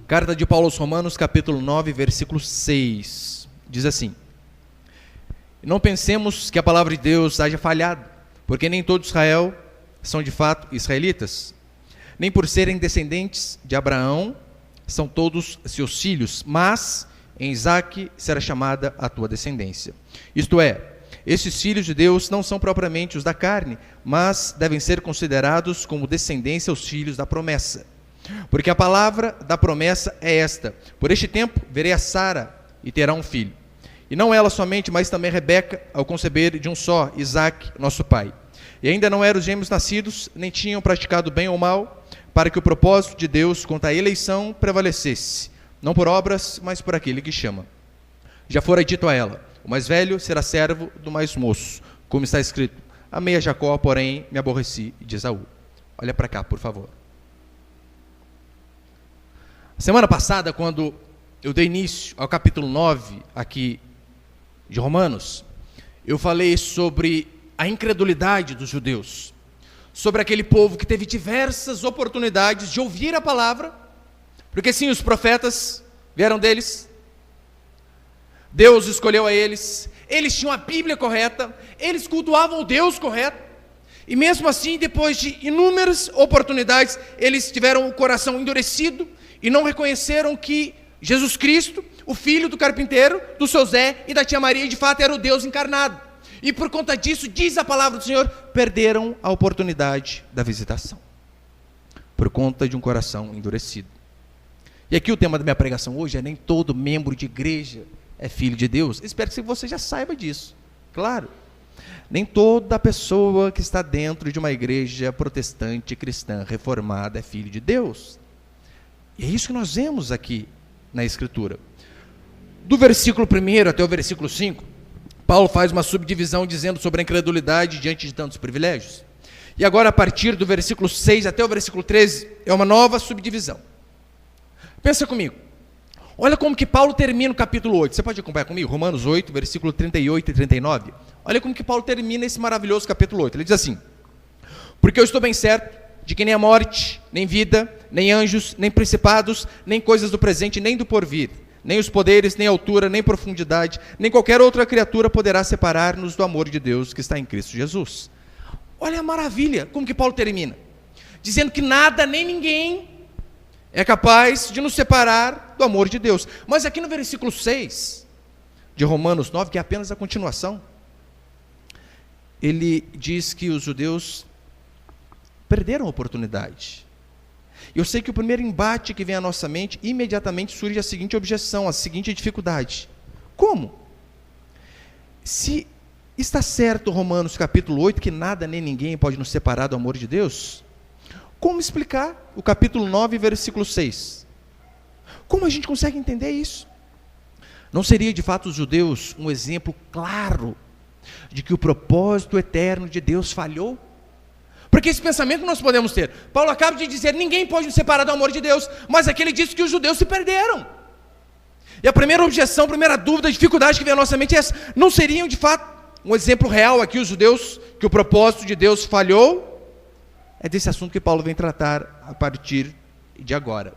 Carta de Paulo aos Romanos, capítulo 9, versículo 6. Diz assim: não pensemos que a palavra de Deus haja falhado, porque nem todo Israel são de fato israelitas, nem por serem descendentes de Abraão são todos seus filhos, mas em Isaque será chamada a tua descendência. Isto é, esses filhos de Deus não são propriamente os da carne, mas devem ser considerados como descendência os filhos da promessa. Porque a palavra da promessa é esta: por este tempo verei a Sara e terá um filho. E não ela somente, mas também Rebeca, ao conceber de um só, Isaque, nosso pai. E ainda não eram os gêmeos nascidos, nem tinham praticado bem ou mal, para que o propósito de Deus quanto à eleição prevalecesse, não por obras, mas por aquele que chama. Já fora dito a ela: o mais velho será servo do mais moço, como está escrito: amei a Jacó, porém me aborreci de Esaú. Olha para cá, por favor. Semana passada, quando eu dei início ao capítulo 9 aqui de Romanos, eu falei sobre a incredulidade dos judeus, sobre aquele povo que teve diversas oportunidades de ouvir a palavra, porque sim, os profetas vieram deles, Deus escolheu a eles, eles tinham a Bíblia correta, eles cultuavam o Deus correto, e mesmo assim, depois de inúmeras oportunidades, eles tiveram o coração endurecido e não reconheceram que Jesus Cristo, o filho do carpinteiro, do seu Zé e da tia Maria, de fato era o Deus encarnado. E por conta disso, diz a palavra do Senhor, perderam a oportunidade da visitação, por conta de um coração endurecido. E aqui o tema da minha pregação hoje é: nem todo membro de igreja é filho de Deus. Espero que você já saiba disso, claro. Nem toda pessoa que está dentro de uma igreja protestante, cristã, reformada, é filho de Deus. E é isso que nós vemos aqui na Escritura. Do versículo 1 até o versículo 5, Paulo faz uma subdivisão dizendo sobre a incredulidade diante de tantos privilégios. E agora, a partir do versículo 6 até o versículo 13, é uma nova subdivisão. Pensa comigo. Olha como que Paulo termina o capítulo 8. Você pode acompanhar comigo? Romanos 8, versículo 38 e 39. Olha como que Paulo termina esse maravilhoso capítulo 8. Ele diz assim: porque eu estou bem certo de que nem a morte, nem vida, nem anjos, nem principados, nem coisas do presente, nem do porvir, nem os poderes, nem altura, nem profundidade, nem qualquer outra criatura poderá separar-nos do amor de Deus que está em Cristo Jesus. Olha a maravilha, como que Paulo termina, dizendo que nada nem ninguém é capaz de nos separar do amor de Deus. Mas aqui no versículo 6 de Romanos 9, que é apenas a continuação, ele diz que os judeus perderam a oportunidade. Eu sei que o primeiro embate que vem à nossa mente, imediatamente surge a seguinte objeção, a seguinte dificuldade: como? Se está certo Romanos capítulo 8, que nada nem ninguém pode nos separar do amor de Deus, como explicar o capítulo 9, versículo 6? Como a gente consegue entender isso? Não seria de fato os judeus um exemplo claro de que o propósito eterno de Deus falhou? Porque esse pensamento nós podemos ter. Paulo acaba de dizer: ninguém pode nos separar do amor de Deus, mas aqui ele disse que os judeus se perderam. E a primeira objeção, a primeira dúvida, a dificuldade que vem à nossa mente é essa: não seriam de fato um exemplo real aqui os judeus, que o propósito de Deus falhou? É desse assunto que Paulo vem tratar a partir de agora.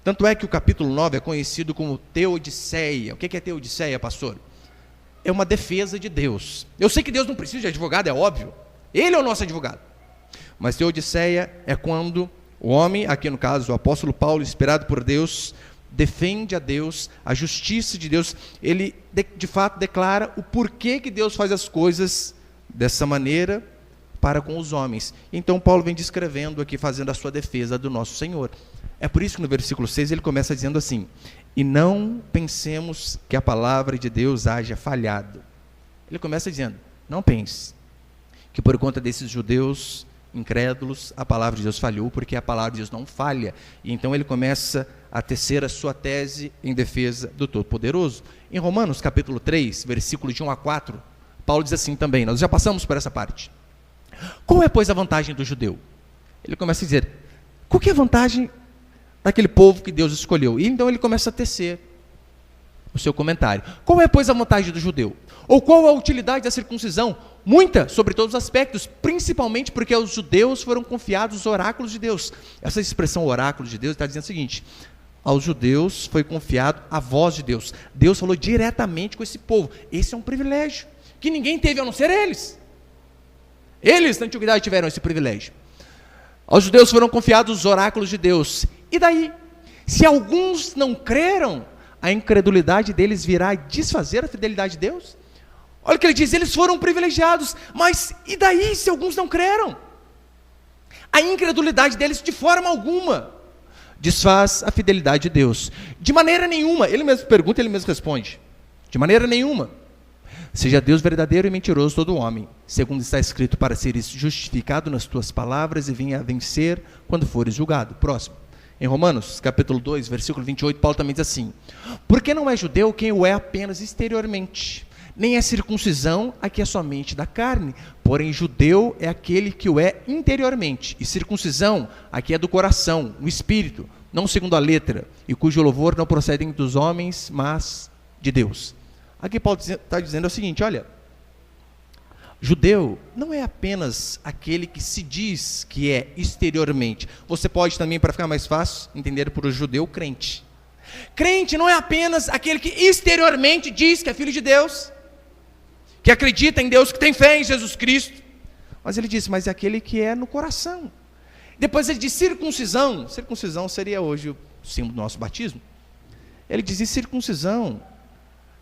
Tanto é que o capítulo 9 é conhecido como Teodiceia. O que é Teodiceia, pastor? É uma defesa de Deus. Eu sei que Deus não precisa de advogado, é óbvio. Ele é o nosso advogado. Mas Teodiceia é quando o homem, aqui no caso o apóstolo Paulo, inspirado por Deus, defende a Deus, a justiça de Deus. Ele de fato declara o porquê que Deus faz as coisas dessa maneira para com os homens. Então Paulo vem descrevendo aqui, fazendo a sua defesa do nosso Senhor. É por isso que no versículo 6 ele começa dizendo assim: e não pensemos que a palavra de Deus haja falhado. Ele começa dizendo: não pense que por conta desses judeus incrédulos a palavra de Deus falhou, porque a palavra de Deus não falha. E então ele começa a tecer a sua tese em defesa do Todo-Poderoso. Em Romanos capítulo 3, versículo de 1 a 4, Paulo diz assim também, nós já passamos por essa parte: qual é, pois, a vantagem do judeu? Ele começa a dizer: qual que é a vantagem daquele povo que Deus escolheu? E então ele começa a tecer o seu comentário. Qual é, pois, a vantagem do judeu? Ou qual a utilidade da circuncisão? Muita, sobre todos os aspectos, principalmente porque aos judeus foram confiados os oráculos de Deus. Essa expressão oráculos de Deus está dizendo o seguinte: Aos judeus foi confiado a voz de Deus. Deus falou diretamente com esse povo. Esse é um privilégio que ninguém teve a não ser eles. Eles na antiguidade tiveram esse privilégio. Aos judeus foram confiados os oráculos de Deus. E daí? Se alguns não creram, a incredulidade deles virá desfazer a fidelidade de Deus? Olha o que ele diz, eles foram privilegiados, mas e daí se alguns não creram? A incredulidade deles de forma alguma desfaz a fidelidade de Deus. De maneira nenhuma, ele mesmo pergunta, ele mesmo responde. De maneira nenhuma. Seja Deus verdadeiro e mentiroso todo homem, segundo está escrito, para seres justificado nas tuas palavras e venha a vencer quando fores julgado. Próximo. Em Romanos, capítulo 2, versículo 28, Paulo também diz assim: porque não é judeu quem o é apenas exteriormente, nem é circuncisão a que é somente da carne, porém judeu é aquele que o é interiormente, e circuncisão a que é do coração, no espírito, não segundo a letra, e cujo louvor não procedem dos homens, mas de Deus. Aqui Paulo está dizendo o seguinte, olha, judeu não é apenas aquele que se diz que é exteriormente. Você pode também, para ficar mais fácil, entender por judeu, crente. Crente não é apenas aquele que exteriormente diz que é filho de Deus, que acredita em Deus, que tem fé em Jesus Cristo. Mas ele diz, mas é aquele que é no coração. Depois ele diz circuncisão. Circuncisão seria hoje o símbolo do nosso batismo. Ele diz, e circuncisão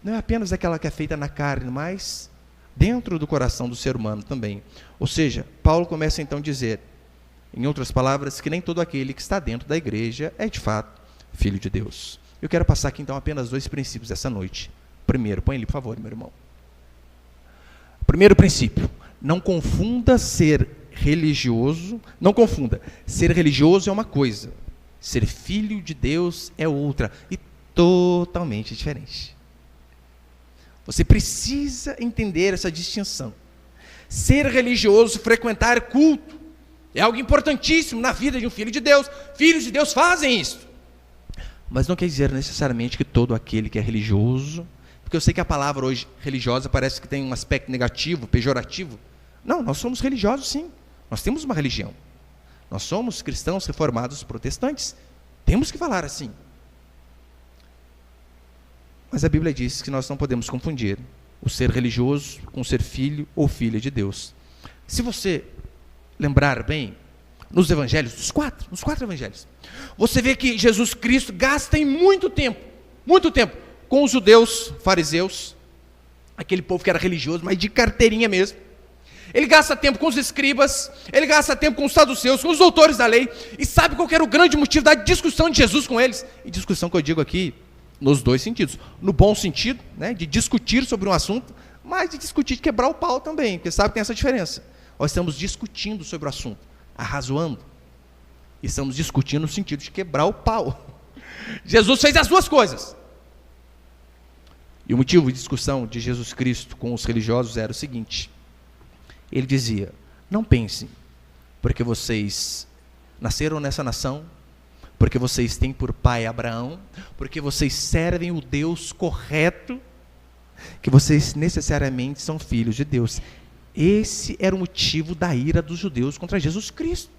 não é apenas aquela que é feita na carne, mas dentro do coração do ser humano também. Ou seja, Paulo começa então a dizer, em outras palavras, que nem todo aquele que está dentro da igreja é de fato filho de Deus. Eu quero passar aqui então apenas 2 princípios essa noite. Primeiro, põe ali por favor, meu irmão. Primeiro princípio, não confunda ser religioso, não confunda, ser religioso é uma coisa, ser filho de Deus é outra, e totalmente diferente. Você precisa entender essa distinção. Ser religioso, frequentar culto, é algo importantíssimo na vida de um filho de Deus. Filhos de Deus fazem isso. Mas não quer dizer necessariamente que todo aquele que é religioso, porque eu sei que a palavra hoje religiosa parece que tem um aspecto negativo, pejorativo. Não, nós somos religiosos sim. Nós temos uma religião. Nós somos cristãos reformados protestantes. Temos que falar assim. Mas a Bíblia diz que nós não podemos confundir o ser religioso com ser filho ou filha de Deus. Se você lembrar bem, nos evangelhos, nos quatro evangelhos, você vê que Jesus Cristo gasta em muito tempo, com os judeus, fariseus, aquele povo que era religioso, mas de carteirinha mesmo. Ele gasta tempo com os escribas, ele gasta tempo com os saduceus, com os doutores da lei, e sabe qual era o grande motivo da discussão de Jesus com eles? E discussão que eu digo aqui, nos 2 sentidos. No bom sentido, né, de discutir sobre um assunto, mas de discutir, de quebrar o pau também, porque sabe que tem essa diferença. Nós estamos discutindo sobre o assunto, arrazoando, e estamos discutindo no sentido de quebrar o pau. Jesus fez as 2 coisas. E o motivo de discussão de Jesus Cristo com os religiosos era o seguinte: ele dizia, não pensem, porque vocês nasceram nessa nação, porque vocês têm por pai Abraão, porque vocês servem o Deus correto, que vocês necessariamente são filhos de Deus. Esse era o motivo da ira dos judeus contra Jesus Cristo,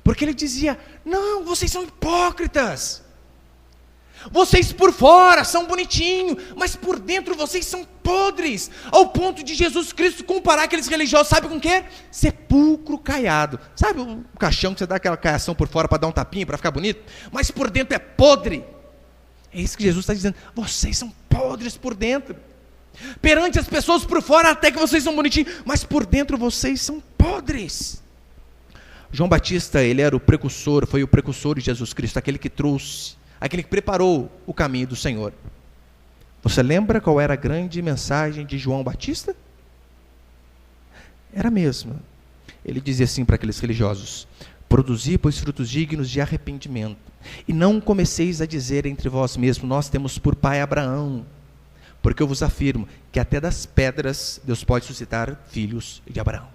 porque ele dizia, não, vocês são hipócritas, vocês por fora são bonitinhos, mas por dentro vocês são podres, ao ponto de Jesus Cristo comparar aqueles religiosos, sabe com o quê? Sepulcro caiado. Sabe o caixão que você dá aquela caiação por fora para dar um tapinha, para ficar bonito? Mas por dentro é podre. É isso que Jesus está dizendo, vocês são podres por dentro. Perante as pessoas por fora até que vocês são bonitinhos, mas por dentro vocês são podres. João Batista, ele era o precursor, foi o precursor de Jesus Cristo, aquele que trouxe, aquele que preparou o caminho do Senhor. Você lembra qual era a grande mensagem de João Batista? Era a mesma. Ele dizia assim para aqueles religiosos, produzi, pois, frutos dignos de arrependimento, e não comeceis a dizer entre vós mesmos, nós temos por pai Abraão, porque eu vos afirmo que até das pedras Deus pode suscitar filhos de Abraão.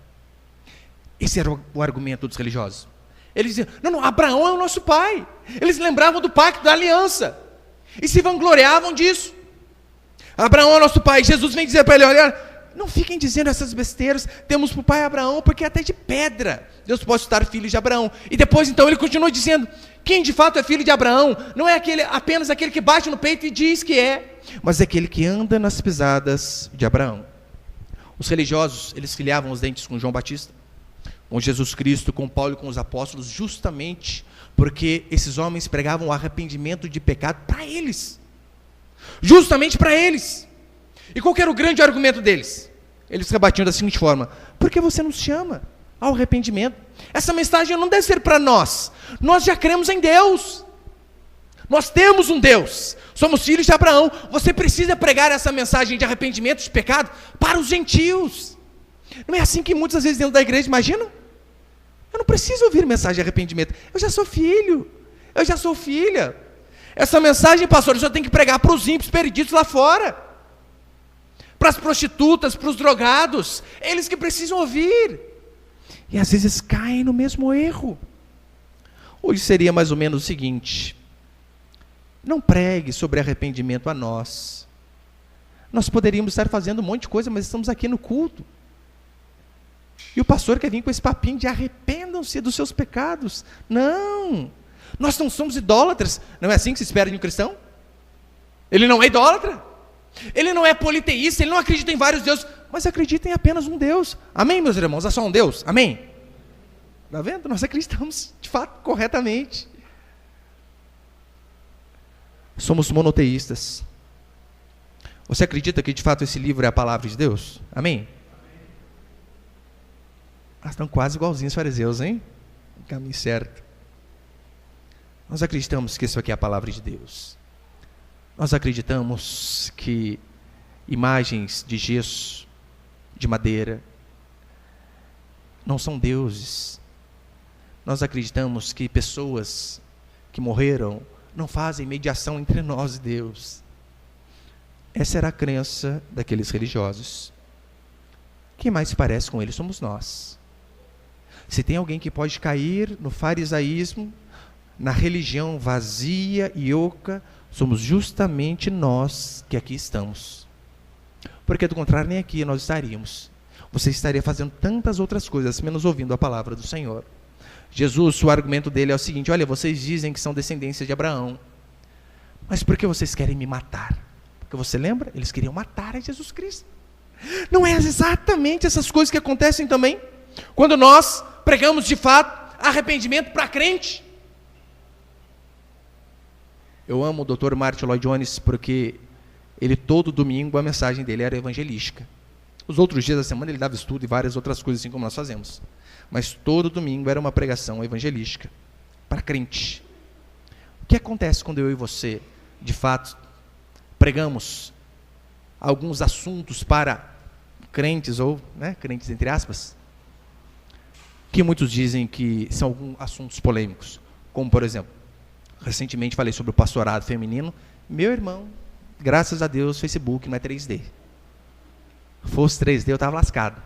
Esse era o argumento dos religiosos. Eles diziam, não, Abraão é o nosso pai. Eles lembravam do pacto da aliança e se vangloriavam disso. Abraão é o nosso pai. Jesus vem dizer para ele, olha, não fiquem dizendo essas besteiras, temos para o pai Abraão, porque até de pedra Deus pode estar filhos de Abraão. E depois então ele continua dizendo Quem de fato é filho de Abraão não é apenas aquele que bate no peito e diz que é, mas é aquele que anda nas pisadas de Abraão. Os religiosos, eles filiavam os dentes com João Batista, com Jesus Cristo, com Paulo e com os apóstolos, justamente porque esses homens pregavam o arrependimento de pecado para eles. Justamente para eles. E qual que era o grande argumento deles? Eles rebatiam da seguinte forma: por que você nos chama ao arrependimento? Essa mensagem não deve ser para nós. Nós já cremos em Deus. Nós temos um Deus. Somos filhos de Abraão. Você precisa pregar essa mensagem de arrependimento de pecado para os gentios. Não é assim que muitas vezes dentro da igreja imaginam? Eu não preciso ouvir mensagem de arrependimento. Eu já sou filho. Eu já sou filha. Essa mensagem, pastor, eu só tenho que pregar para os ímpios perdidos lá fora. Para as prostitutas, para os drogados. Eles que precisam ouvir. E às vezes caem no mesmo erro. Hoje seria mais ou menos o seguinte: não pregue sobre arrependimento a nós. Nós poderíamos estar fazendo um monte de coisa, mas estamos aqui no culto. E o pastor quer vir com esse papinho de arrependam-se dos seus pecados. Não, nós não somos idólatras. Não é assim que se espera de um cristão? Ele não é idólatra. Ele não é politeísta, ele não acredita em vários deuses, mas acredita em apenas um Deus. Amém, meus irmãos? Há só um Deus? Amém? Está vendo? Nós acreditamos, de fato, corretamente. Somos monoteístas. Você acredita que, de fato, esse livro é a palavra de Deus? Amém? Estão quase igualzinhos os fariseus, hein? No caminho certo. Nós acreditamos que isso aqui é a palavra de Deus. Nós acreditamos que imagens de gesso, de madeira, não são deuses. Nós acreditamos que pessoas que morreram não fazem mediação entre nós e Deus. Essa era a crença daqueles religiosos. Quem mais se parece com eles somos nós. Se tem alguém que pode cair no farisaísmo, na religião vazia e oca, somos justamente nós que aqui estamos. Porque do contrário, nem aqui nós estaríamos. Você estaria fazendo tantas outras coisas, menos ouvindo a palavra do Senhor. Jesus, o argumento dele é o seguinte: olha, vocês dizem que são descendência de Abraão, mas por que vocês querem me matar? Porque você lembra? Eles queriam matar a Jesus Cristo. Não é exatamente essas coisas que acontecem também? Quando nós pregamos de fato arrependimento para crente. Eu amo o Dr. Martin Lloyd Jones porque ele todo domingo a mensagem dele era evangelística. Os outros dias da semana ele dava estudo e várias outras coisas assim como nós fazemos. Mas todo domingo era uma pregação evangelística para crente. O que acontece quando eu e você, de fato, pregamos alguns assuntos para crentes ou, crentes entre aspas, que muitos dizem que são alguns assuntos polêmicos, como por exemplo, recentemente falei sobre o pastorado feminino. Meu irmão, graças a Deus, Facebook não é 3D. Fosse 3D, eu estava lascado.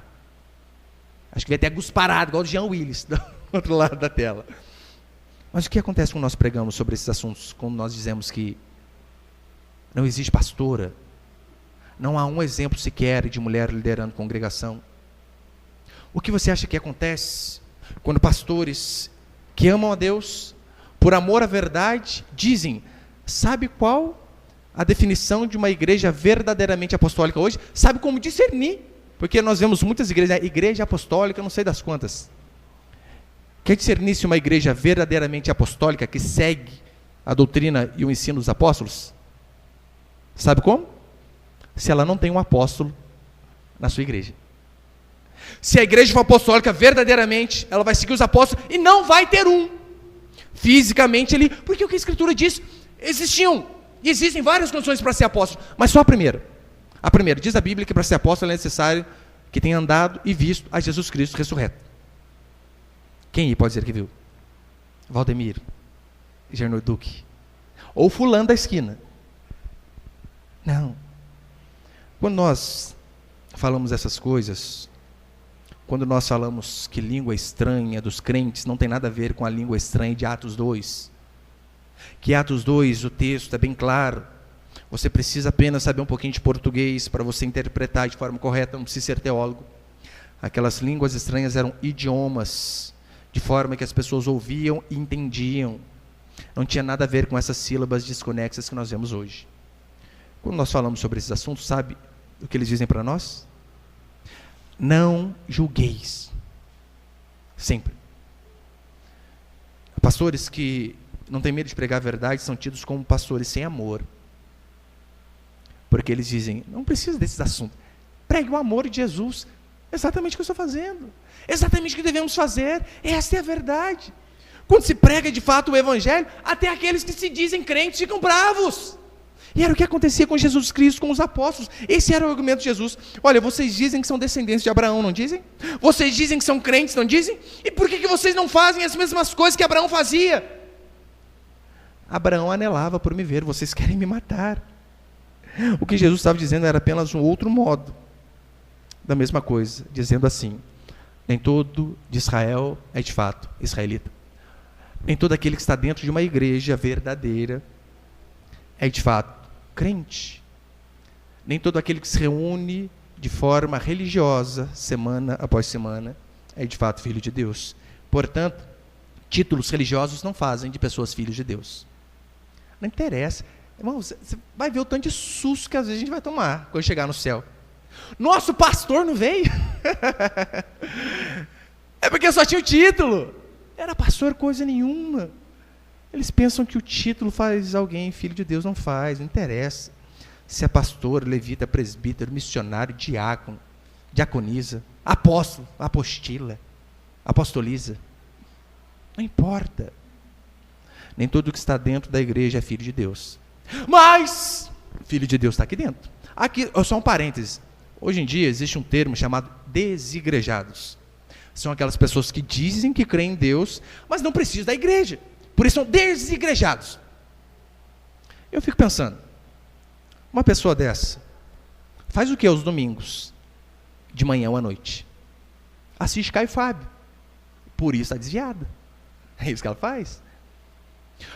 Acho que ia até gusparado, igual o Jean Willis, do outro lado da tela. Mas o que acontece quando nós pregamos sobre esses assuntos? Quando nós dizemos que não existe pastora, não há um exemplo sequer de mulher liderando congregação. O que você acha que acontece quando pastores que amam a Deus, por amor à verdade, dizem: sabe qual a definição de uma igreja verdadeiramente apostólica hoje? Sabe como discernir? Porque nós vemos muitas igrejas, igreja apostólica, não sei das quantas. Quer discernir se uma igreja verdadeiramente apostólica que segue a doutrina e o ensino dos apóstolos? Sabe como? Se ela não tem um apóstolo na sua igreja. Se a igreja for apostólica verdadeiramente, ela vai seguir os apóstolos e não vai ter um fisicamente ali, porque o que a Escritura diz, existem várias condições para ser apóstolo, mas só a primeira. A primeira, diz a Bíblia que para ser apóstolo é necessário que tenha andado e visto a Jesus Cristo ressurreto. Quem aí pode dizer que viu? Valdemiro, Gernot Duque, ou fulano da esquina. Não. Quando nós falamos essas coisas, quando nós falamos que língua estranha dos crentes não tem nada a ver com a língua estranha de Atos 2, que Atos 2, o texto é bem claro, você precisa apenas saber um pouquinho de português para você interpretar de forma correta, não precisa ser teólogo. Aquelas línguas estranhas eram idiomas, de forma que as pessoas ouviam e entendiam. Não tinha nada a ver com essas sílabas desconexas que nós vemos hoje. Quando nós falamos sobre esses assuntos, sabe o que eles dizem para nós? Não julgueis. Sempre. Pastores que não têm medo de pregar a verdade são tidos como pastores sem amor. Porque eles dizem, não precisa desses assuntos. Pregue o amor de Jesus. Exatamente o que eu estou fazendo. Exatamente o que devemos fazer. Essa é a verdade. Quando se prega de fato o evangelho, até aqueles que se dizem crentes ficam bravos. E era o que acontecia com Jesus Cristo, com os apóstolos. Esse era o argumento de Jesus. Olha, vocês dizem que são descendentes de Abraão, não dizem? Vocês dizem que são crentes, não dizem? E por que vocês não fazem as mesmas coisas que Abraão fazia? Abraão anelava por me ver, vocês querem me matar. O que Jesus estava dizendo era apenas um outro modo da mesma coisa, dizendo assim, nem todo de Israel é de fato israelita. Nem todo aquele que está dentro de uma igreja verdadeira é de fato crente. Nem todo aquele que se reúne de forma religiosa, semana após semana, é de fato filho de Deus. Portanto, títulos religiosos não fazem de pessoas filhos de Deus. Não interessa. Irmão, você vai ver o tanto de susto que às vezes a gente vai tomar quando chegar no céu. Nosso pastor não veio? É porque só tinha o título. Era pastor coisa nenhuma. Eles pensam que o título faz alguém filho de Deus, não faz, não interessa. Se é pastor, levita, presbítero, missionário, diácono, diaconisa, apóstolo, apostila, apostoliza. Não importa. Nem tudo que está dentro da igreja é filho de Deus. Mas, filho de Deus está aqui dentro. Aqui, só um parêntese. Hoje em dia existe um termo chamado desigrejados. São aquelas pessoas que dizem que creem em Deus, mas não precisam da igreja. Por isso são desigrejados. Eu fico pensando, uma pessoa dessa faz o que aos domingos? De manhã ou à noite? Assiste Caio Fábio. Por isso está desviada. É isso que ela faz.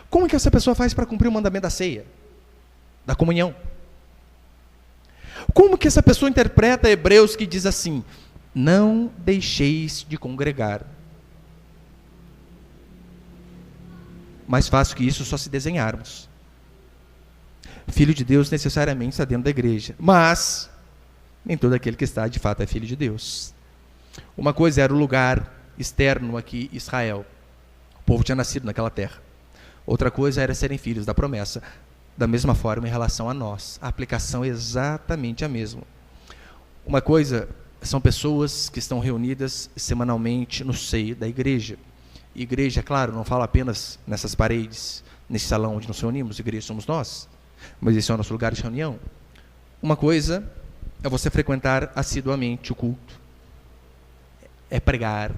Como que essa pessoa faz para cumprir o mandamento da ceia? Da comunhão? Como que essa pessoa interpreta Hebreus que diz assim, não deixeis de congregar? Mais fácil que isso só se desenharmos. Filho de Deus necessariamente está dentro da igreja, mas nem todo aquele que está de fato é filho de Deus. Uma coisa era o lugar externo aqui, Israel. O povo tinha nascido naquela terra. Outra coisa era serem filhos da promessa. Da mesma forma em relação a nós. A aplicação é exatamente a mesma. Uma coisa são pessoas que estão reunidas semanalmente no seio da igreja. Igreja, claro, não fala apenas nessas paredes, nesse salão onde nos reunimos. Igreja somos nós. Mas esse é o nosso lugar de reunião. Uma coisa é você frequentar assiduamente o culto. É pregar,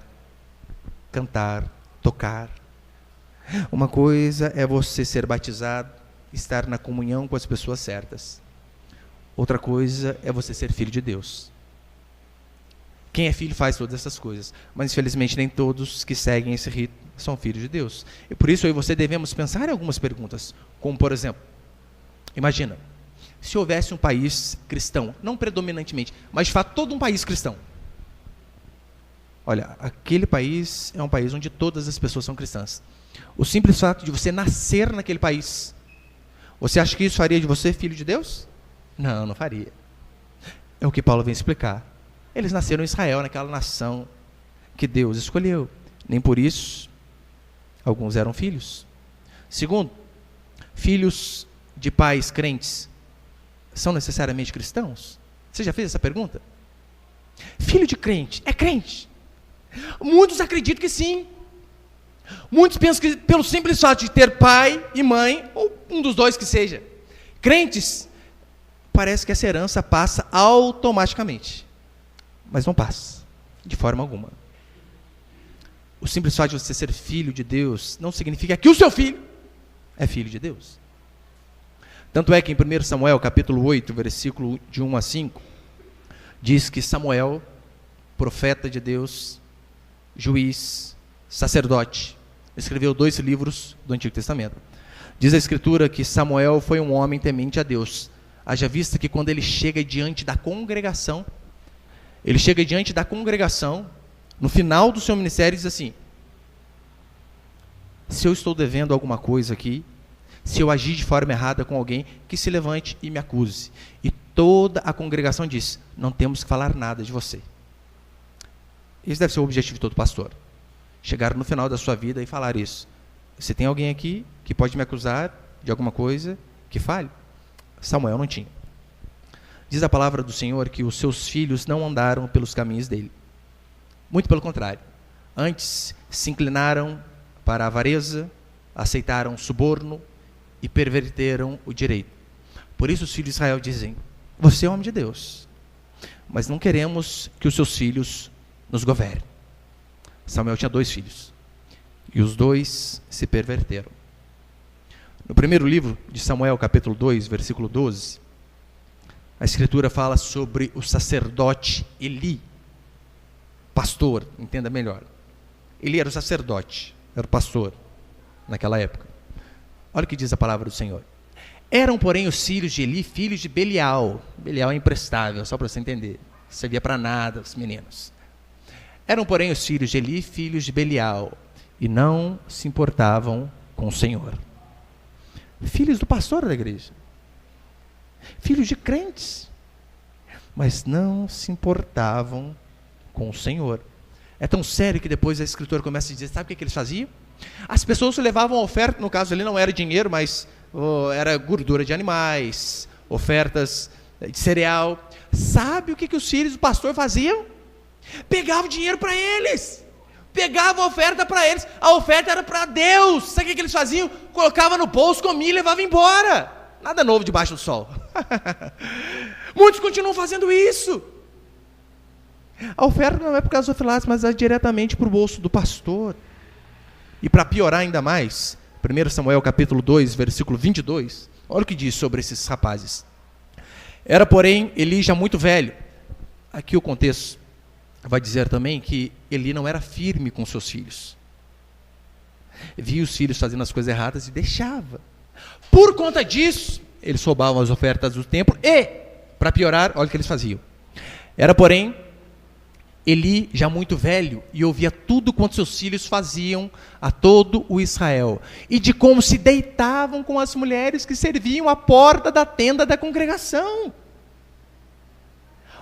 cantar, tocar. Uma coisa é você ser batizado, estar na comunhão com as pessoas certas. Outra coisa é você ser filho de Deus. Quem é filho faz todas essas coisas, mas infelizmente nem todos que seguem esse rito são filhos de Deus. E por isso eu e você devemos pensar em algumas perguntas, como por exemplo, imagina, se houvesse um país cristão, não predominantemente, mas de fato todo um país cristão. Olha, aquele país é um país onde todas as pessoas são cristãs. O simples fato de você nascer naquele país, você acha que isso faria de você filho de Deus? Não, não faria. É o que Paulo vem explicar. Eles nasceram em Israel, naquela nação que Deus escolheu. Nem por isso, alguns eram filhos. Segundo, filhos de pais crentes são necessariamente cristãos? Você já fez essa pergunta? Filho de crente, é crente? Muitos acreditam que sim. Muitos pensam que pelo simples fato de ter pai e mãe, ou um dos dois que seja, crentes, parece que essa herança passa automaticamente. Mas não passa, de forma alguma. O simples fato de você ser filho de Deus não significa que o seu filho é filho de Deus. Tanto é que em 1 Samuel, capítulo 8, versículo de 1 a 5, diz que Samuel, profeta de Deus, juiz, sacerdote, escreveu 2 livros do Antigo Testamento. Diz a Escritura que Samuel foi um homem temente a Deus. Haja vista que quando ele chega diante da congregação, no final do seu ministério, diz assim, se eu estou devendo alguma coisa aqui, se eu agi de forma errada com alguém, que se levante e me acuse. E toda a congregação disse: não temos que falar nada de você. Esse deve ser o objetivo de todo pastor. Chegar no final da sua vida e falar isso. Você tem alguém aqui que pode me acusar de alguma coisa, que fale? Samuel não tinha. Diz a palavra do Senhor que os seus filhos não andaram pelos caminhos dele. Muito pelo contrário. Antes se inclinaram para a avareza, aceitaram suborno e perverteram o direito. Por isso os filhos de Israel dizem: você é homem de Deus, mas não queremos que os seus filhos nos governem. Samuel tinha 2 filhos, e os 2 se perverteram. No primeiro livro de Samuel, capítulo 2, versículo 12, a Escritura fala sobre o sacerdote Eli, pastor, entenda melhor. Ele era o sacerdote, era o pastor naquela época. Olha o que diz a palavra do Senhor. Eram, porém, os filhos de Eli, filhos de Belial. Belial é imprestável, só para você entender. Não servia para nada, os meninos. Eram, porém, os filhos de Eli, filhos de Belial, e não se importavam com o Senhor. Filhos do pastor da igreja. Filhos de crentes. Mas não se importavam com o Senhor. É tão sério que depois a Escritura começa a dizer: sabe o que eles faziam? As pessoas levavam a oferta, no caso ali não era dinheiro, mas era gordura de animais, ofertas de cereal. Sabe o que os filhos do pastor faziam? Pegavam dinheiro para eles, pegavam a oferta para eles. A oferta era para Deus. Sabe o que eles faziam? Colocavam no bolso, comia e levavam embora. Nada novo debaixo do sol. Muitos continuam fazendo isso. A oferta não é por causa dos ofilados, mas é diretamente para o bolso do pastor. E para piorar ainda mais, 1 Samuel capítulo 2, versículo 22, olha o que diz sobre esses rapazes. Era, porém, Eli já muito velho. Aqui o contexto vai dizer também que Eli não era firme com seus filhos. Via os filhos fazendo as coisas erradas e deixava. Por conta disso, eles roubavam as ofertas do templo e, para piorar, olha o que eles faziam. Era, porém, Eli, já muito velho, e ouvia tudo quanto seus filhos faziam a todo o Israel, e de como se deitavam com as mulheres que serviam à porta da tenda da congregação.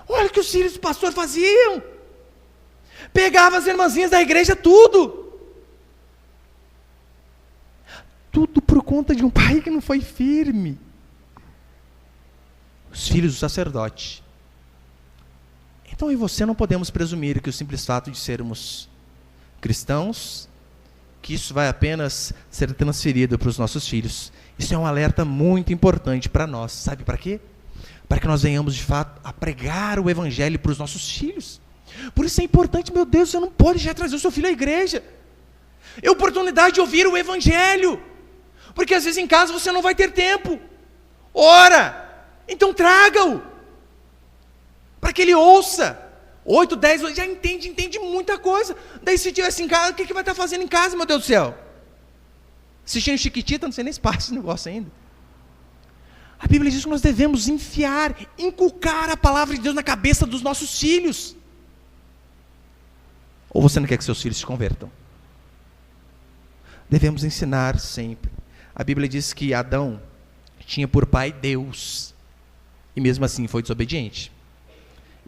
Olha o que os filhos do pastor faziam. Pegavam as irmãzinhas da igreja, tudo por conta de um pai que não foi firme. Os filhos do sacerdote. Então, eu e você não podemos presumir que o simples fato de sermos cristãos, que isso vai apenas ser transferido para os nossos filhos. Isso é um alerta muito importante para nós. Sabe para quê? Para que nós venhamos, de fato, a pregar o evangelho para os nossos filhos. Por isso é importante, meu Deus, você não pode já trazer o seu filho à igreja. É oportunidade de ouvir o evangelho. Porque às vezes em casa você não vai ter tempo. Ora, então traga-o. Para que ele ouça. 8, 10, já entende muita coisa. Daí se estivesse em casa, o que vai estar fazendo em casa, meu Deus do céu? Assistindo Chiquitita, não sei nem se passa esse negócio ainda. A Bíblia diz que nós devemos inculcar a palavra de Deus na cabeça dos nossos filhos. Ou você não quer que seus filhos se convertam? Devemos ensinar sempre. A Bíblia diz que Adão tinha por pai Deus, e mesmo assim foi desobediente.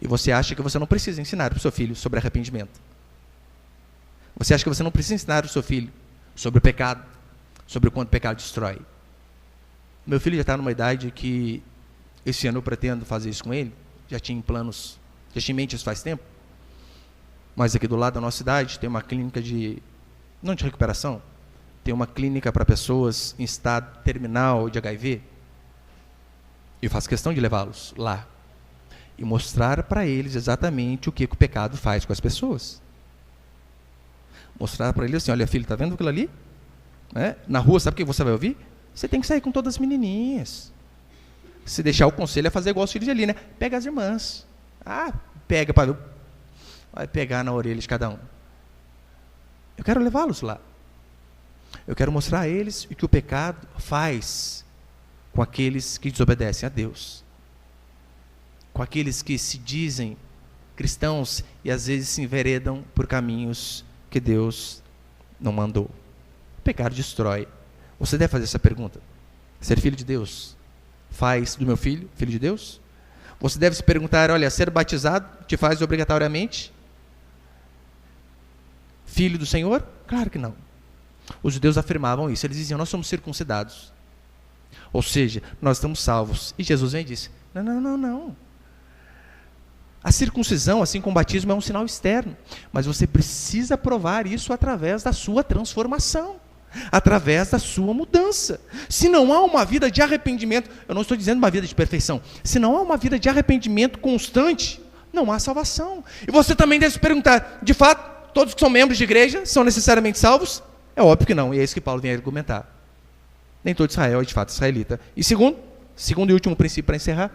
E você acha que você não precisa ensinar para o seu filho sobre arrependimento? Você acha que você não precisa ensinar para o seu filho sobre o pecado, sobre o quanto o pecado destrói? Meu filho já está numa idade que esse ano eu pretendo fazer isso com ele. Já tinha em planos, já tinha em mente isso faz tempo. Mas aqui do lado da nossa cidade tem uma clínica não de recuperação, tem uma clínica para pessoas em estado terminal de HIV. Eu faço questão de levá-los lá e mostrar para eles exatamente o que o pecado faz com as pessoas. Mostrar para eles assim: olha, filho, está vendo aquilo ali? Na rua, sabe o que você vai ouvir? Você tem que sair com todas as menininhas. Se deixar, o conselho é fazer igual os filhos de ali, né? Pega as irmãs. Pega, vai pegar na orelha de cada um. Eu quero levá-los lá. Eu quero mostrar a eles o que o pecado faz com aqueles que desobedecem a Deus. Com aqueles que se dizem cristãos e às vezes se enveredam por caminhos que Deus não mandou. pecado destrói. Você deve fazer essa pergunta. Ser filho de Deus faz do meu filho filho de Deus? Você deve se perguntar, olha, ser batizado te faz obrigatoriamente filho do Senhor? Claro que não. Os judeus afirmavam isso, eles diziam, nós somos circuncidados. Ou seja, nós estamos salvos. E Jesus vem e disse, não. A circuncisão, assim como o batismo, é um sinal externo. Mas você precisa provar isso através da sua transformação, através da sua mudança. Se não há uma vida de arrependimento, eu não estou dizendo uma vida de perfeição, se não há uma vida de arrependimento constante, não há salvação. E você também deve se perguntar, de fato, todos que são membros de igreja são necessariamente salvos? É óbvio que não, e é isso que Paulo vem a argumentar. Nem todo Israel é de fato israelita. E segundo e último princípio para encerrar,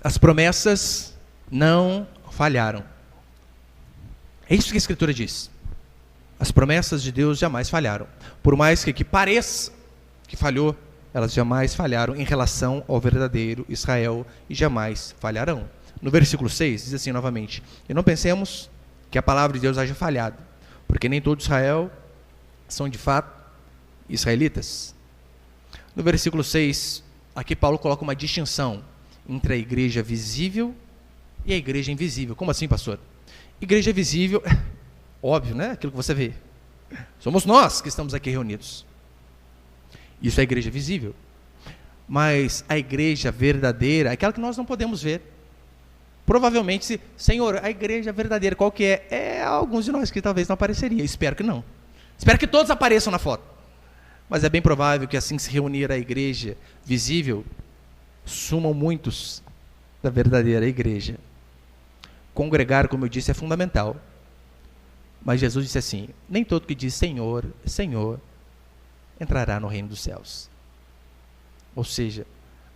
as promessas não falharam. É isso que a Escritura diz. As promessas de Deus jamais falharam. Por mais que pareça que falhou, elas jamais falharam em relação ao verdadeiro Israel e jamais falharão. No versículo 6, diz assim novamente, e não pensemos que a palavra de Deus haja falhado, porque nem todo Israel são de fato israelitas. No versículo 6, aqui Paulo coloca uma distinção entre a igreja visível e a igreja invisível. Como assim, pastor? Igreja visível, óbvio, né? Aquilo que você vê. Somos nós que estamos aqui reunidos. Isso é a igreja visível. Mas a igreja verdadeira é aquela que nós não podemos ver. Provavelmente, Senhor, a igreja verdadeira, qual que é? É alguns de nós que talvez não apareceria. Espero que não. Espero que todos apareçam na foto. Mas é bem provável que assim que se reunir a igreja visível, sumam muitos da verdadeira igreja. Congregar, como eu disse, é fundamental. Mas Jesus disse assim, nem todo que diz Senhor, Senhor, entrará no reino dos céus. Ou seja,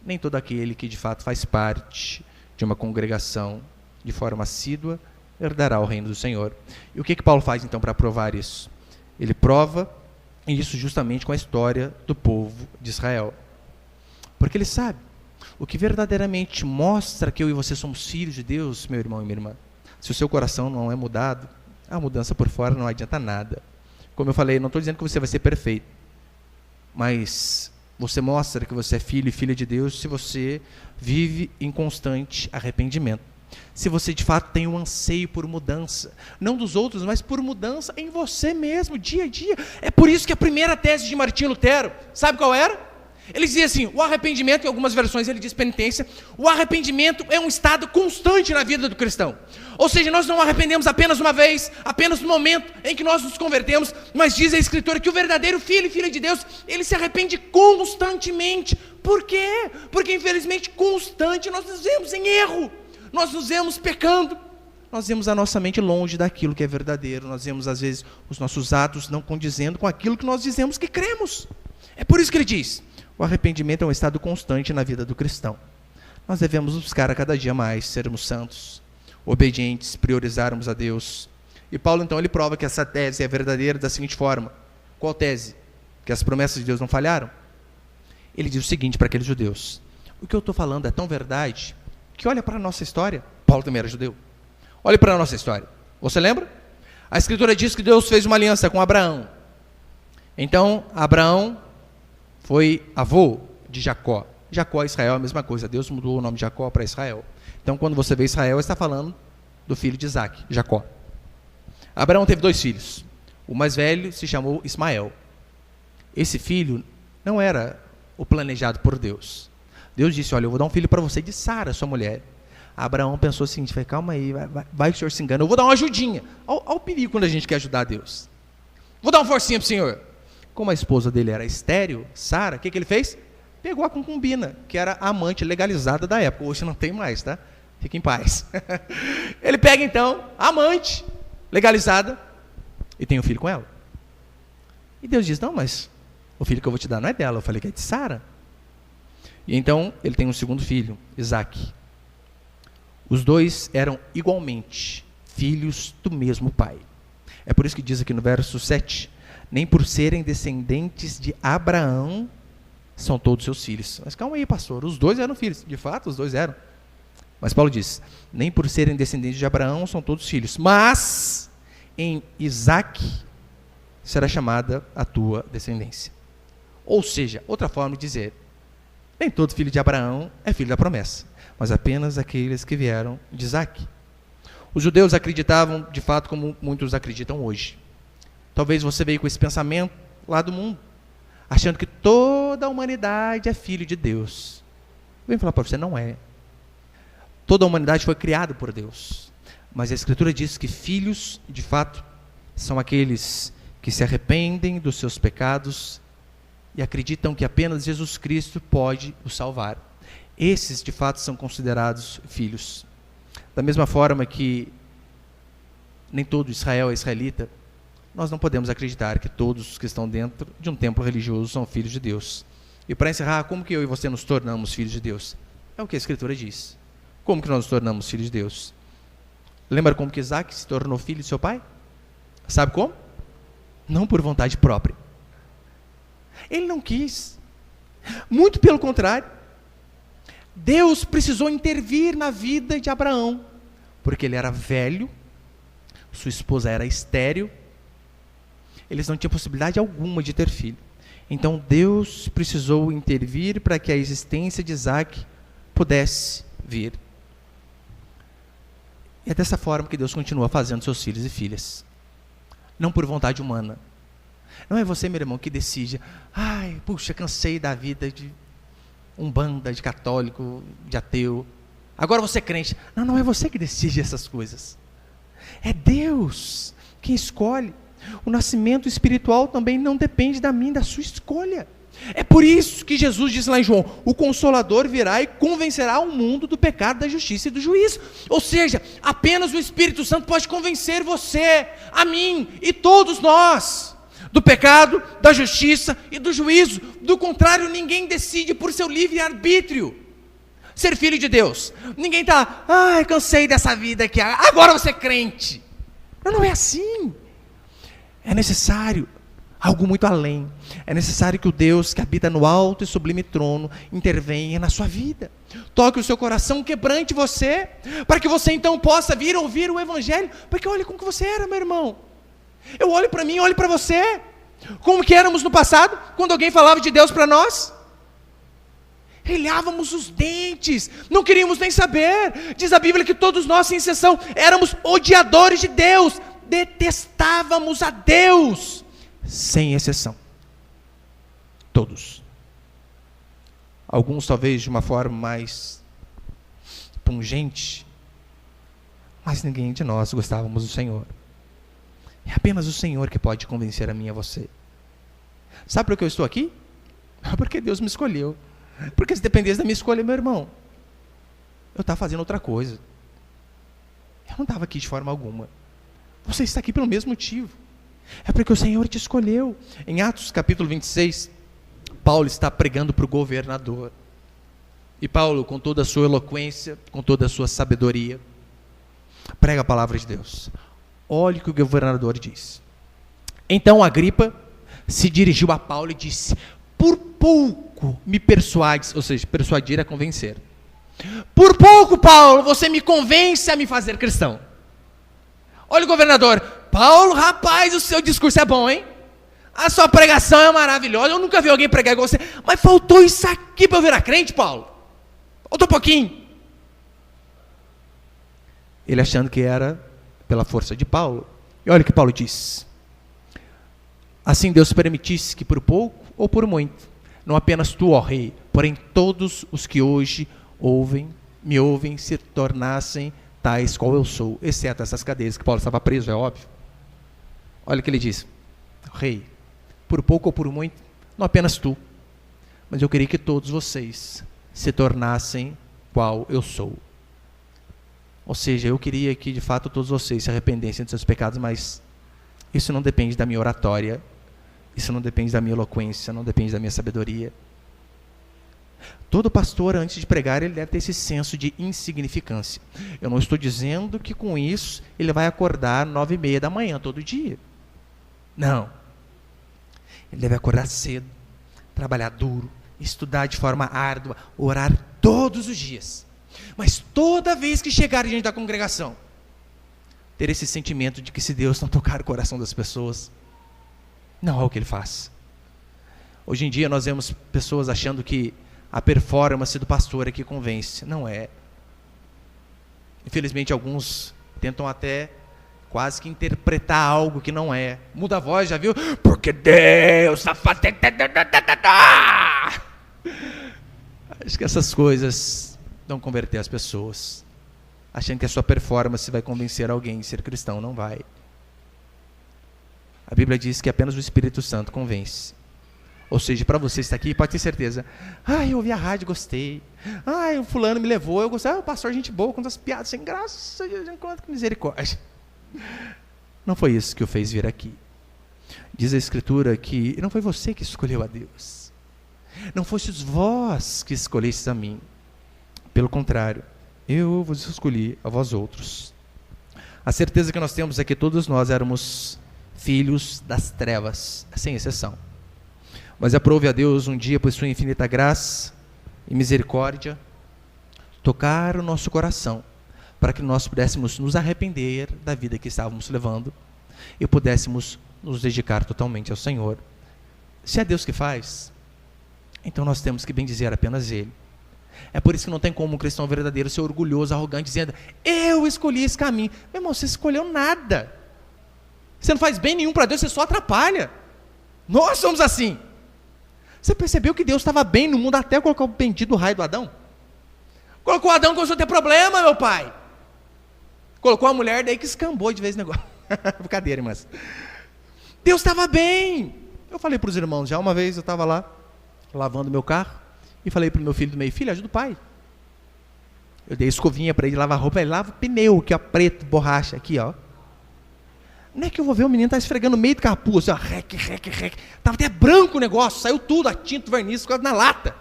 nem todo aquele que de fato faz parte de uma congregação de forma assídua, herdará o reino do Senhor. E o que Paulo faz então para provar isso? Ele prova isso justamente com a história do povo de Israel. Porque ele sabe, o que verdadeiramente mostra que eu e você somos filhos de Deus, meu irmão e minha irmã, se o seu coração não é mudado, a mudança por fora não adianta nada. Como eu falei, não estou dizendo que você vai ser perfeito, mas você mostra que você é filho e filha de Deus se você vive em constante arrependimento. Se você de fato tem um anseio por mudança, não dos outros, mas por mudança em você mesmo, dia a dia. É por isso que a primeira tese de Martinho Lutero, sabe qual era? Ele dizia assim, o arrependimento, em algumas versões ele diz penitência, o arrependimento é um estado constante na vida do cristão. Ou seja, nós não arrependemos apenas uma vez, apenas no momento em que nós nos convertemos, mas diz a Escritura que o verdadeiro filho e filha de Deus, ele se arrepende constantemente. Por quê? Porque infelizmente constante nós nos vemos em erro, nós nos vemos pecando, nós vemos a nossa mente longe daquilo que é verdadeiro, nós vemos às vezes os nossos atos não condizendo com aquilo que nós dizemos que cremos. É por isso que ele diz, o arrependimento é um estado constante na vida do cristão. Nós devemos buscar a cada dia mais sermos santos, obedientes, priorizarmos a Deus. E Paulo então ele prova que essa tese é verdadeira da seguinte forma. Qual tese? Que as promessas de Deus não falharam? Ele diz o seguinte para aqueles judeus, o que eu estou falando é tão verdade que olha para a nossa história. Paulo também era judeu. Olhe para a nossa história. Você lembra? A Escritura diz que Deus fez uma aliança com Abraão. Então, Abraão foi avô de Jacó. Jacó e Israel é a mesma coisa. Deus mudou o nome de Jacó para Israel. Então, quando você vê Israel, está falando do filho de Isaac, Jacó. Abraão teve 2 filhos. O mais velho se chamou Ismael. Esse filho não era o planejado por Deus. Deus disse, olha, eu vou dar um filho para você de Sara, sua mulher. Abraão pensou o seguinte, calma aí, vai que o senhor se engana, eu vou dar uma ajudinha. Olha o perigo quando a gente quer ajudar Deus. Vou dar uma forcinha para o senhor. Como a esposa dele era estéril, Sara, o que ele fez? Pegou a concubina, que era a amante legalizada da época. Hoje não tem mais, tá? Fique em paz. Ele pega então a amante legalizada e tem um filho com ela. E Deus diz, não, mas o filho que eu vou te dar não é dela. Eu falei que é de Sara. E então ele tem um segundo filho, Isaac. Os 2 eram igualmente filhos do mesmo pai. É por isso que diz aqui no verso 7, nem por serem descendentes de Abraão são todos seus filhos. Mas calma aí, pastor, os 2 eram filhos. De fato, os 2 eram. Mas Paulo diz, nem por serem descendentes de Abraão são todos filhos. Mas em Isaac será chamada a tua descendência. Ou seja, outra forma de dizer, nem todo filho de Abraão é filho da promessa, mas apenas aqueles que vieram de Isaque. Os judeus acreditavam, de fato, como muitos acreditam hoje. Talvez você veio com esse pensamento lá do mundo, achando que toda a humanidade é filho de Deus. Vem falar para você, não é. Toda a humanidade foi criada por Deus. Mas a Escritura diz que filhos, de fato, são aqueles que se arrependem dos seus pecados e acreditam que apenas Jesus Cristo pode os salvar. Esses, de fato, são considerados filhos. Da mesma forma que nem todo Israel é israelita, nós não podemos acreditar que todos os que estão dentro de um templo religioso são filhos de Deus. E para encerrar, como que eu e você nos tornamos filhos de Deus? É o que a Escritura diz. Como que nós nos tornamos filhos de Deus? Lembra como que Isaque se tornou filho de seu pai? Sabe como? Não por vontade própria. Ele não quis. Muito pelo contrário. Deus precisou intervir na vida de Abraão, porque ele era velho, sua esposa era estéril, eles não tinham possibilidade alguma de ter filho. Então Deus precisou intervir para que a existência de Isaque pudesse vir. E é dessa forma que Deus continua fazendo seus filhos e filhas. Não por vontade humana. Não é você, meu irmão, que decide, puxa, cansei da vida de umbanda, de católico, de ateu, agora você é crente. Não é você que decide essas coisas. É Deus quem escolhe. O nascimento espiritual também não depende da minha, da sua escolha. É por isso que Jesus disse lá em João, o Consolador virá e convencerá o mundo do pecado, da justiça e do juízo. Ou seja, apenas o Espírito Santo pode convencer você, a mim e todos nós, do pecado, da justiça e do juízo. Do contrário, ninguém decide por seu livre-arbítrio ser filho de Deus. Ninguém está, cansei dessa vida aqui, agora você é crente. Não é assim. É necessário algo muito além. É necessário que o Deus que habita no alto e sublime trono intervenha na sua vida. Toque o seu coração, quebrante você, para que você então possa vir ouvir o Evangelho. Porque olha como que você era, meu irmão. Eu olho para mim, olho para você. Como que éramos no passado, quando alguém falava de Deus para nós? Relhávamos os dentes, não queríamos nem saber. Diz a Bíblia que todos nós, sem exceção, éramos odiadores de Deus, detestávamos a Deus, sem exceção. Todos. Alguns talvez de uma forma mais pungente, mas ninguém de nós gostávamos do Senhor. É apenas o Senhor que pode convencer a mim e a você. Sabe por que eu estou aqui? Porque Deus me escolheu. Porque se dependesse da minha escolha, meu irmão, eu estava fazendo outra coisa. Eu não estava aqui de forma alguma. Você está aqui pelo mesmo motivo. É porque o Senhor te escolheu. Em Atos capítulo 26, Paulo está pregando para o governador. E Paulo, com toda a sua eloquência, com toda a sua sabedoria, prega a palavra de Deus. Olhe o que o governador diz. Então Agripa se dirigiu a Paulo e disse: por pouco me persuades, ou seja, persuadir é convencer. Por pouco, Paulo, você me convence a me fazer cristão. Olha o governador: Paulo, rapaz, o seu discurso é bom, hein? A sua pregação é maravilhosa, eu nunca vi alguém pregar igual você, mas faltou isso aqui para eu virar crente, Paulo. Faltou um pouquinho. Ele achando que era pela força de Paulo. E olha o que Paulo diz: assim Deus permitisse que por pouco ou por muito, não apenas tu, ó rei, porém todos os que hoje me ouvem, se tornassem tais qual eu sou, exceto essas cadeias que Paulo estava preso, é óbvio. Olha o que ele diz: rei, por pouco ou por muito, não apenas tu, mas eu queria que todos vocês se tornassem qual eu sou. Ou seja, eu queria que de fato todos vocês se arrependessem dos seus pecados, mas isso não depende da minha oratória, isso não depende da minha eloquência, não depende da minha sabedoria. Todo pastor, antes de pregar, ele deve ter esse senso de insignificância. Eu não estou dizendo que com isso ele vai acordar 9:30 da manhã todo dia. Não. Ele deve acordar cedo, trabalhar duro, estudar de forma árdua, orar todos os dias. Mas toda vez que chegar diante da congregação, ter esse sentimento de que se Deus não tocar o coração das pessoas, Não é o que ele faz. Hoje em dia nós vemos pessoas achando que a performance do pastor é que convence. Não é. Infelizmente alguns tentam até quase que interpretar algo que não é. Muda a voz, já viu? Porque Deus está fazendo... Acho que essas coisas vão converter as pessoas, achando que a sua performance vai convencer alguém a ser cristão. Não vai. A Bíblia diz que apenas o Espírito Santo convence. Ou seja, para você estar aqui, pode ter certeza. Eu ouvi a rádio, gostei. O fulano me levou, eu gostei. O pastor, gente boa, conta as piadas sem graça, quanto que misericórdia. Não foi isso que o fez vir aqui. Diz a Escritura que não foi você que escolheu a Deus. Não fostes vós que escolhestes a mim. Pelo contrário, eu vos escolhi a vós outros. A certeza que nós temos é que todos nós éramos filhos das trevas, sem exceção. Mas aprove a Deus um dia, por sua infinita graça e misericórdia, tocar o nosso coração, para que nós pudéssemos nos arrepender da vida que estávamos levando e pudéssemos nos dedicar totalmente ao Senhor. Se é Deus que faz, então nós temos que bendizer apenas Ele. É por isso que não tem como um cristão verdadeiro ser orgulhoso, arrogante, dizendo: eu escolhi esse caminho. Meu irmão, você escolheu nada. Você não faz bem nenhum para Deus, você só atrapalha. Nós somos assim. Você percebeu que Deus estava bem no mundo até colocar o bendito raio do Adão? Colocou o Adão, começou a ter problema, meu pai. Colocou a mulher, daí que escambou de vez o negócio. Brincadeira, irmãs. Deus estava bem. Eu falei para os irmãos, já uma vez eu estava lá, lavando meu carro, e falei para o meu filho do meio: filho, ajuda o pai. Eu dei escovinha para ele lavar roupa, ele lava o pneu, aqui ó, preto, borracha, aqui ó. Não é que eu vou ver o menino tá esfregando no meio do capuz, assim, ó, rec. Estava até branco o negócio, saiu tudo, a tinta, o verniz, quase na lata.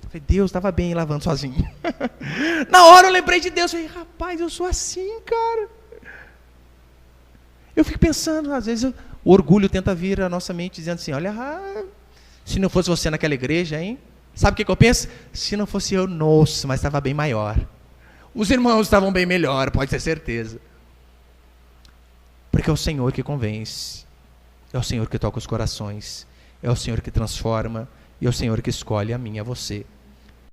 Eu falei: Deus, estava bem lavando sozinho. Na hora eu lembrei de Deus, eu falei: rapaz, eu sou assim, cara. Eu fico pensando, às vezes o orgulho tenta vir à nossa mente, dizendo assim: olha, se não fosse você naquela igreja, hein? Sabe o que eu penso? Se não fosse eu, nossa, mas estava bem maior. Os irmãos estavam bem melhor, pode ter certeza. Porque é o Senhor que convence, é o Senhor que toca os corações, é o Senhor que transforma, e é o Senhor que escolhe a mim e a você.